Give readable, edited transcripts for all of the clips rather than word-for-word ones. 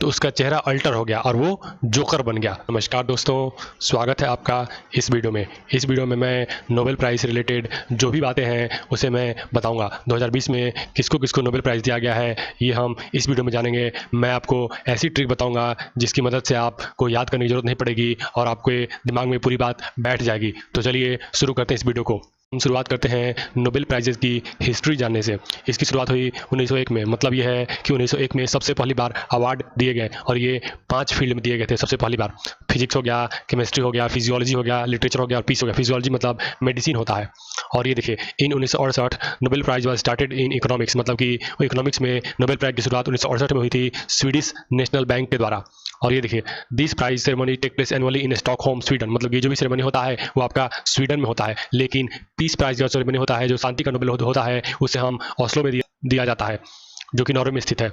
तो उसका चेहरा अल्टर हो गया और वो जोकर बन गया। नमस्कार दोस्तों, स्वागत है आपका इस वीडियो में। इस वीडियो में मैं नोबेल प्राइज़ से रिलेटेड जो भी बातें हैं उसे मैं बताऊंगा। 2020 में किसको किसको नोबेल प्राइज़ दिया गया है ये हम इस वीडियो में जानेंगे। मैं आपको ऐसी ट्रिक बताऊंगा जिसकी मदद से आपको याद करने की जरूरत नहीं पड़ेगी और आपके दिमाग में पूरी बात बैठ जाएगी। तो चलिए शुरू करते हैं इस वीडियो को। हम शुरुआत करते हैं नोबेल प्राइजेस की हिस्ट्री जानने से। इसकी शुरुआत हुई 1901 में। मतलब यह है कि 1901 में सबसे पहली बार अवार्ड दिए गए और ये 5 फील्ड में दिए गए थे सबसे पहली बार। फिजिक्स हो गया, केमिस्ट्री हो गया, फिजियोलॉजी हो गया, लिटरेचर हो गया और पीस हो गया। फिजियोलॉजी मतलब मेडिसिन होता है। और ये देखिए, in 1968 Nobel prize was started in economics. मतलब कि इकोनॉमिक्स में नोबेल प्राइज की शुरुआत 1968 में हुई थी स्वीडिश नेशनल बैंक के द्वारा। और ये देखिए, this prize ceremony take place annually in Stockholm Sweden. मतलब ये जो भी सेरेमनी होता है वो आपका स्वीडन में होता है। लेकिन पीस प्राइज का सेरेमनी होता है, जो शांति का नोबेल होता है, उसे हम ऑस्लो में दिया जाता है, जो कि नॉर्वे में स्थित है।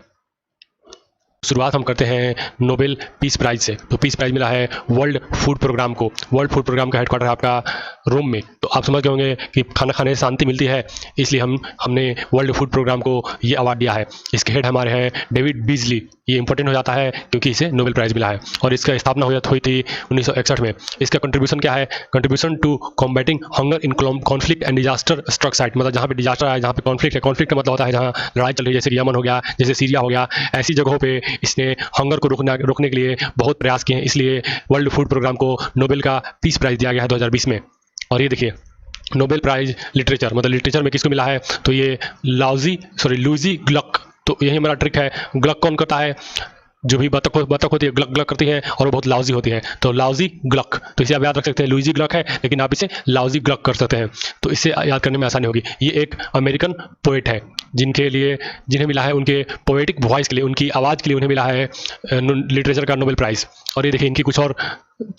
शुरुआत हम करते हैं नोबेल पीस प्राइज से। तो पीस प्राइज मिला है वर्ल्ड फूड प्रोग्राम को। वर्ल्ड फूड प्रोग्राम का हेडक्वार्टर है आपका रोम में। तो आप समझ गए होंगे कि खाना खाने से शांति मिलती है, इसलिए हमने वर्ल्ड फूड प्रोग्राम को ये अवार्ड दिया है। इसके हेड हमारे हैं डेविड बीजली। ये इंपॉर्टेंट हो जाता है क्योंकि इसे नोबेल प्राइज मिला है और इसका स्थापना हुई थी 1961 में। इसका कंट्रीब्यूशन क्या है? Contribution to combating hunger in conflict and disaster struck site. मतलब जहाँ पे डिजास्टर आया, जहाँ पे कॉन्फ्लिक्ट है। कॉन्फ्लिक्ट का मतलब होता है जहाँ लड़ाई चल रही है, जैसे यमन हो गया, जैसे सीरिया हो गया। ऐसी जगहों पे इसने हंगर को रोकने के लिए बहुत प्रयास किए हैं, इसलिए वर्ल्ड फूड प्रोग्राम को नोबेल का पीस प्राइज दिया गया है 2020 में। और ये देखिए, नोबेल प्राइज लिटरेचर, मतलब लिटरेचर में किसको मिला है? तो ये लूजी ग्लक। तो यही हमारा ट्रिक है। ग्लक कौन करता है? जो भी बतख होती है, ग्लक ग्लक करती है और वो बहुत लाउजी होती है, तो लाउजी ग्लक। तो इसे आप याद रख सकते हैं, लुइजी ग्लक है लेकिन आप इसे लाउजी ग्लक कर सकते हैं, तो इससे याद करने में आसानी होगी। ये एक अमेरिकन पोएट है जिन्हें मिला है उनके पोएटिक वॉइस के लिए, उनकी आवाज़ के लिए उन्हें मिला है लिटरेचर का नोबेल प्राइज़। और ये देखिए, इनकी कुछ और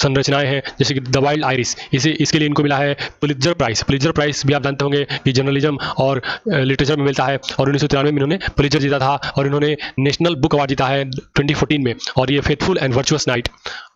संरचनाएं हैं, जैसे कि द वाइल्ड आइरिस। इसके लिए इनको मिला है पुलित्जर प्राइज़। पुलित्जर प्राइज़ भी आप जानते होंगे कि जर्नलिज्म और लिटरेचर में मिलता है, और 1993 में इन्होंने पुलित्जर जीता था और इन्होंने नेशनल बुक अवार्ड जीता है 2014 में। और ये फेथफुल एंड वर्चुअस नाइट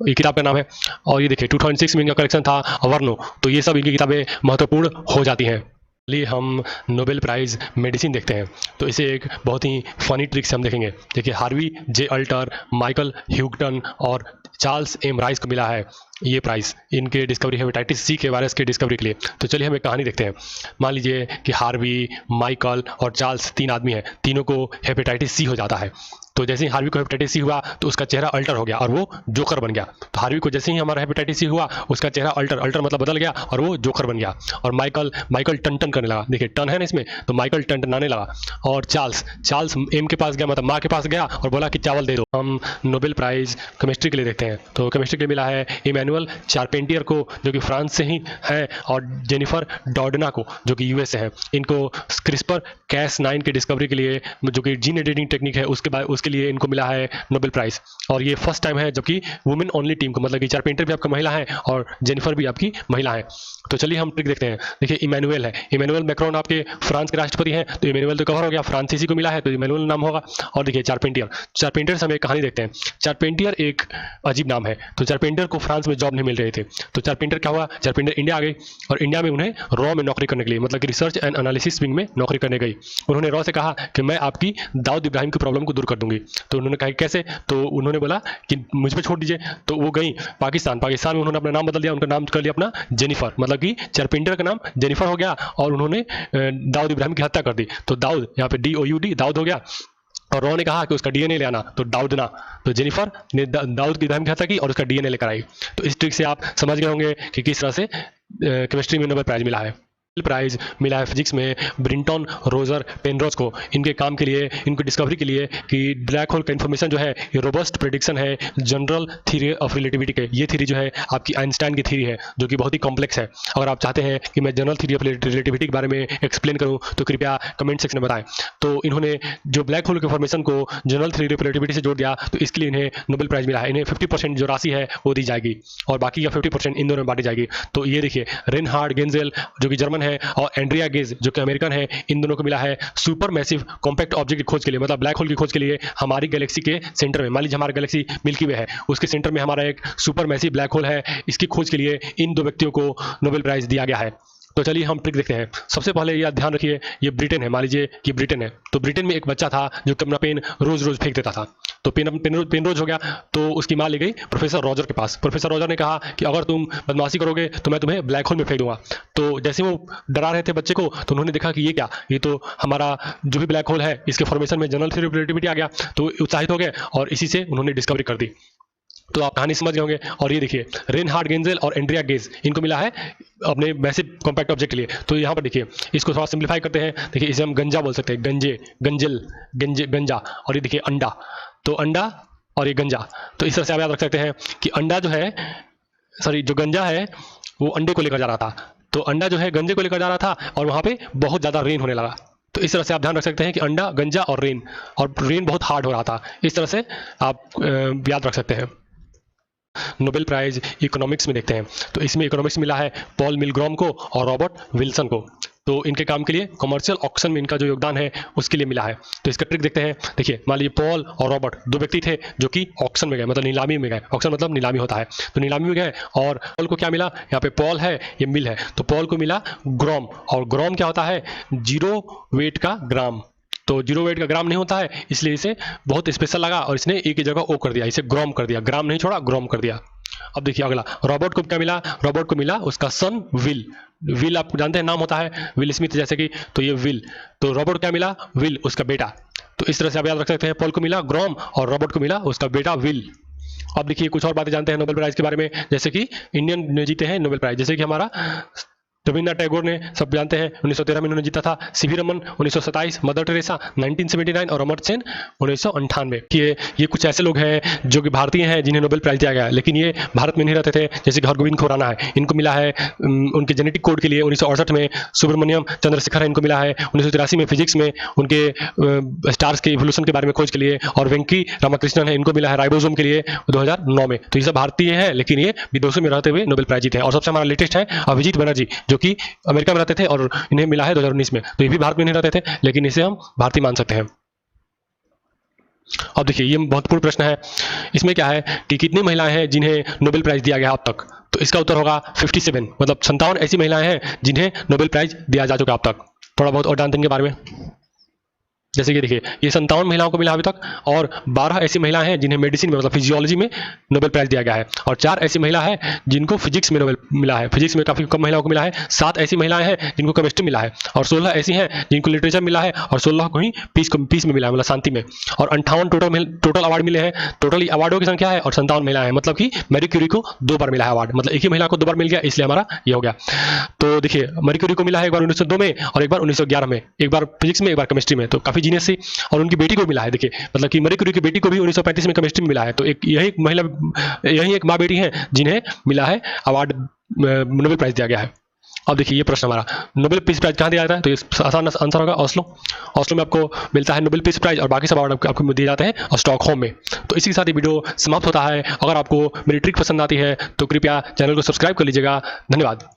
ये किताब का नाम है। और ये देखिए, 2006 में इनका कलेक्शन था अवर्नो। तो ये सब इनकी किताबें महत्वपूर्ण हो जाती हैं। चलिए हम नोबेल प्राइज़ मेडिसिन देखते हैं। तो इसे एक बहुत ही फनी ट्रिक से हम देखेंगे। देखिए, हार्वी जे अल्टर, माइकल ह्यूगटन और चार्ल्स एम राइस को मिला है ये प्राइज़। इनके डिस्कवरी हेपेटाइटिस सी के वायरस के डिस्कवरी के लिए। तो चलिए हम एक कहानी देखते हैं। मान लीजिए कि हार्वी, माइकल और चार्ल्स 3 आदमी हैं। तीनों को हेपेटाइटिस सी हो जाता है। तो जैसे ही हार्वी को हेपेटाइटिस सी हुआ तो उसका चेहरा अल्टर हो गया और वो जोकर बन गया। तो हार्वी को जैसे ही हमारा हेपेटाइटिस सी हुआ उसका चेहरा अल्टर मतलब बदल गया और वो जोकर बन गया। और माइकल टन टन करने लगा। देखिए, टन है ना इसमें, तो माइकल टन टनाने लगा। और चार्ल्स एम के पास गया, मतलब माँ के पास गया और बोला कि चावल दे दो। हम नोबेल प्राइज़ केमिस्ट्री के लिए देखते हैं। तो केमिस्ट्री के लिए मिला है इमैनुअल चारपेंटियर को, जो कि फ्रांस से ही है, और जेनिफर डॉर्डना को, जो कि यूएस से है। इनको क्रिस्पर Cas9 की डिस्कवरी के लिए, जो कि जीन एडिटिंग टेक्निक है, उसके लिए इनको मिला है नोबेल प्राइज़। और ये फर्स्ट टाइम है जबकि वुमेन ओनली टीम को, मतलब कि चारपेंटर भी आपका महिला है और जेनिफर भी आपकी महिला है। तो चलिए हम ट्रिक देखते हैं। देखिए, इमैनुअल मैक्रोन आपके फ्रांस के राष्ट्रपति हैं, तो इमैनुअल तो कवर हो गया, फ्रांसीसी को मिला है तो इमैनुअल नाम होगा। और देखिए, चारपेंटियर से हम एक कहानी देखते हैं। चारपेंटियर एक अजीब नाम है। तो चारपेंटियर को फ्रांस में जॉब नहीं मिल रहे थे, तो चारपेंटियर क्या हुआ? चारपेंटियर इंडिया आ गई और इंडिया में उन्हें रॉ में नौकरी करने के लिए, मतलब कि रिसर्च एंड एनालिसिस विंग में नौकरी करने गई। उन्होंने रॉ से कहा कि मैं आपकी दाऊद इब्राहिम की प्रॉब्लम को दूर कर दूंगी। तो उन्होंने कहा कैसे? तो उन्होंने बोला कि मुझ पर छोड़ दीजिए। तो वो गई पाकिस्तान में उन्होंने अपना नाम बदल दिया, उनका नाम कर लिया अपना जेनिफर, मतलब कि चारपेंटियर का नाम जेनिफर हो गया और उन्होंने दाऊद इब्राहिम की हत्या कर दी। तो दाऊद, यहाँ पे DOUD दाऊद हो गया। और रॉ ने कहा कि उसका DNA ले आना, तो दाऊदना। तो जेनिफर ने दाऊद इब्राहिम की हत्या की और उसका DNA लेकर आई। तो इस ट्रिक से आप समझ गए होंगे कि किस तरह से केमिस्ट्री में नोबेल प्राइज मिला है। प्राइज मिला है फिजिक्स में ब्रिंटन रोजर पेनरोज को, इनके काम के लिए, इनकी डिस्कवरी के लिए कि ब्लैक होल का इन्फॉर्मेशन जो है ये रोबस्ट प्रेडिक्शन है जनरल थ्योरी ऑफ रिलेटिविटी के। ये थ्योरी जो है आपकी आइंस्टाइन की थ्योरी है, जो कि बहुत ही कॉम्प्लेक्स है। अगर आप चाहते हैं कि मैं जनरल थ्योरी ऑफ रिलेटिविटी के बारे में एक्सप्लेन करूं तो कृपया कमेंट सेक्शन में बताएं। तो इन्होंने जो ब्लैक होल के इन्फॉर्मेशन को जनरल थ्योरी ऑफ रिलेटिविटी से जोड़ दिया, तो इसके लिए इन्हें नोबेल प्राइज मिला है। इन्हें 50% जो राशि है वो दी जाएगी और बाकी का 50% इन दोनों में बांटी जाएगी। तो ये देखिए, रेनहार्ड गेंजेल जो कि जर्मन है और एंड्रिया गेज जो कि अमेरिकन है, इन दोनों को मिला है सुपर मैसिव कॉम्पैक्ट ऑब्जेक्ट की खोज के लिए, मतलब ब्लैक होल की खोज के लिए। हमारी गैलेक्सी के सेंटर में, मान लीजिए हमारी गैलेक्सी मिल्की वे है, उसके सेंटर में हमारा एक सुपर मैसिव ब्लैक होल है। इसकी खोज के लिए इन 2 व्यक्तियों को नोबेल प्राइज दिया गया है। तो चलिए हम ट्रिक देखते हैं। सबसे पहले यह ध्यान रखिए, ये ब्रिटेन है, मान लीजिए कि ब्रिटेन है, तो ब्रिटेन में एक बच्चा था जो अपना पेन रोज रोज फेंक देता था। तो पेन रोज हो गया, तो उसकी माँ ले गई प्रोफेसर रॉजर के पास। प्रोफेसर रॉजर ने कहा कि अगर तुम बदमाशी करोगे तो मैं तुम्हें ब्लैक होल में फेंक दूंगा। तो जैसे वो डरा रहे थे बच्चे को, तो उन्होंने देखा कि ये क्या, ये तो हमारा जो भी ब्लैक होल है इसके फॉर्मेशन में जनरल थ्योरी ऑफ रिलेटिविटी आ गया। तो उत्साहित हो गए और इसी से उन्होंने डिस्कवरी कर दी। तो आप कहानी समझ गए होंगे। और ये देखिए, रेनहार्ड गेंजेल और एंड्रिया गेज, इनको मिला है अपने मैसिव कॉम्पैक्ट ऑब्जेक्ट के लिए। तो यहाँ पर देखिए, इसको थोड़ा सिंप्लीफाई करते हैं। देखिए, इसे हम गंजा बोल सकते हैं, गंजे, गंजेल, गंजे, गंजा। और ये देखिए अंडा, तो अंडा और ये गंजा। तो इस तरह से आप याद रख सकते हैं कि अंडा जो है, सॉरी, जो गंजा है वो अंडे को लेकर जा रहा था, तो अंडा जो है गंजे को लेकर जा रहा था और वहाँ पे बहुत ज़्यादा रेन होने लगा। तो इस तरह से आप ध्यान रख सकते हैं कि अंडा, गंजा और रेन बहुत हार्ड हो रहा था। इस तरह से आप याद रख सकते हैं। नोबेल प्राइज इकोनॉमिक्स में देखते हैं, तो इसमें इकोनॉमिक्स मिला है पॉल मिलग्रॉम को और रॉबर्ट विल्सन को। तो इनके काम के लिए कमर्शियल ऑक्शन में इनका जो योगदान है उसके लिए मिला है। तो इसका ट्रिक देखते हैं। देखिए, मान लीजिए पॉल और रॉबर्ट दो व्यक्ति थे जो कि ऑक्शन में गए, मतलब नीलामी में गए। ऑक्शन मतलब नीलामी होता है, तो नीलामी में गए और पॉल को क्या मिला, यहाँ पे पॉल है, ये मिल है, तो पॉल को मिला ग्राम। और ग्राम क्या होता है, 0 वेट का ग्राम। तो 0 वेट का ग्राम नहीं होता है, इसलिए इसे बहुत स्पेशल लगा और इसने एक ही जगह ओ कर दिया, इसे ग्राम कर दिया, ग्राम नहीं छोड़ा, ग्राम कर दिया। अब देखिए अगला, रॉबर्ट को क्या मिला, रॉबर्ट को मिला उसका सन विल। विल आप जानते हैं नाम होता है विल स्मिथ जैसे कि, तो ये विल, तो रॉबर्ट क्या मिला, विल, उसका बेटा। तो इस तरह से आप याद रख सकते हैं, पॉल को मिला ग्राम और रॉबर्ट को मिला उसका बेटा विल। अब देखिए कुछ और बातें जानते हैं नोबेल प्राइज के बारे में, जैसे कि इंडियन ने जीते हैं नोबेल प्राइज, जैसे कि हमारा रविन्द्रनाथ टैगोर ने, सब जानते हैं, 1913 में उन्होंने जीता था। सीवी रमन 1927, मदर टेरेसा 1979 और अमर्त्य सेन 1998। ये कुछ ऐसे लोग हैं जो कि भारतीय हैं जिन्हें नोबेल प्राइज दिया गया है, लेकिन ये भारत में नहीं रहते थे। जैसे कि हरगोविंद खुराना है, इनको मिला है उनके जेनेटिक कोड के लिए 1968 में। सुब्रमण्यम चंद्रशेखर है, इनको मिला है 1983 में फिजिक्स में उनके स्टार्स के इवोल्यूशन के बारे में खोज के लिए। और वेंकी रामाकृष्णन है, इनको मिला है राइबोसोम के लिए 2009 में। तो ये सब भारतीय हैं, लेकिन ये विदेशों में रहते हुए नोबेल प्राइज जीते हैं। और सबसे हमारा लेटेस्ट है अभिजीत बनर्जी, जो कि अमेरिका में रहते थे और इन्हें मिला है 2019 में। तो ये भी भारत में नहीं रहते थे, लेकिन इसे हम भारतीय मान सकते हैं। अब देखिए, ये महत्वपूर्ण प्रश्न है। इसमें क्या है कि कितनी महिलाएं हैं जिन्हें नोबेल प्राइज दिया गया अब तक, तो इसका उत्तर होगा 57, मतलब 57 ऐसी महिलाएं हैं जिन्हें नोबेल प्राइज दिया जा चुका अब तक। थोड़ा बहुत और जानते हैं इनके बारे में। जैसे कि देखिए, ये 57 महिलाओं को मिला अभी तक, और 12 ऐसी महिलाएं हैं जिन्हें मेडिसिन में, मतलब फिजियोलॉजी में नोबेल प्राइज दिया गया है, और 4 ऐसी महिला है जिनको फिजिक्स में नोबेल मिला है। फिजिक्स में काफ़ी कम महिलाओं को मिला है। 7 ऐसी महिलाएं हैं जिनको केमिस्ट्री मिला है, और 16 ऐसी हैं जिनको लिटरेचर मिला है, और 16 को ही पीस में मिला है, मतलब शांति में। और 58 टोटल अवार्ड मिले हैं। टोटल अवार्डों की संख्या है, और 57 महिलाएं हैं, मतलब कि मैरी क्यूरी को 2 बार मिला है अवार्ड, मतलब एक ही महिला को 2 बार मिल गया, इसलिए हमारा ये हो गया। तो देखिए, मैरी क्यूरी को मिला है एक बार 1902 में और एक बार 1911 में, एक बार फिजिक्स में एक बार केमिस्ट्री में, तो काफ़ी जीनियस थी। और उनकी बेटी को मिला है, देखिए, मतलब कि मैरी क्यूरी की बेटी को भी 1935 में केमिस्ट्री में मिला है। तो यही एक माँ बेटी हैं जिन्हें मिला है अवार्ड, नोबेल प्राइज दिया गया है। अब देखिए, ये प्रश्न हमारा, नोबेल पीस प्राइज कहाँ दिया जाता है, तो ये आसान आंसर होगा ऑस्लो में आपको मिलता है नोबेल पीस प्राइज, और बाकी सब अवार्ड आपको दिए जाते हैं और स्टॉकहोम में। तो इसी के साथ ये वीडियो समाप्त होता है। अगर आपको मेरी ट्रिक पसंद आती है तो कृपया चैनल को सब्सक्राइब कर लीजिएगा। धन्यवाद।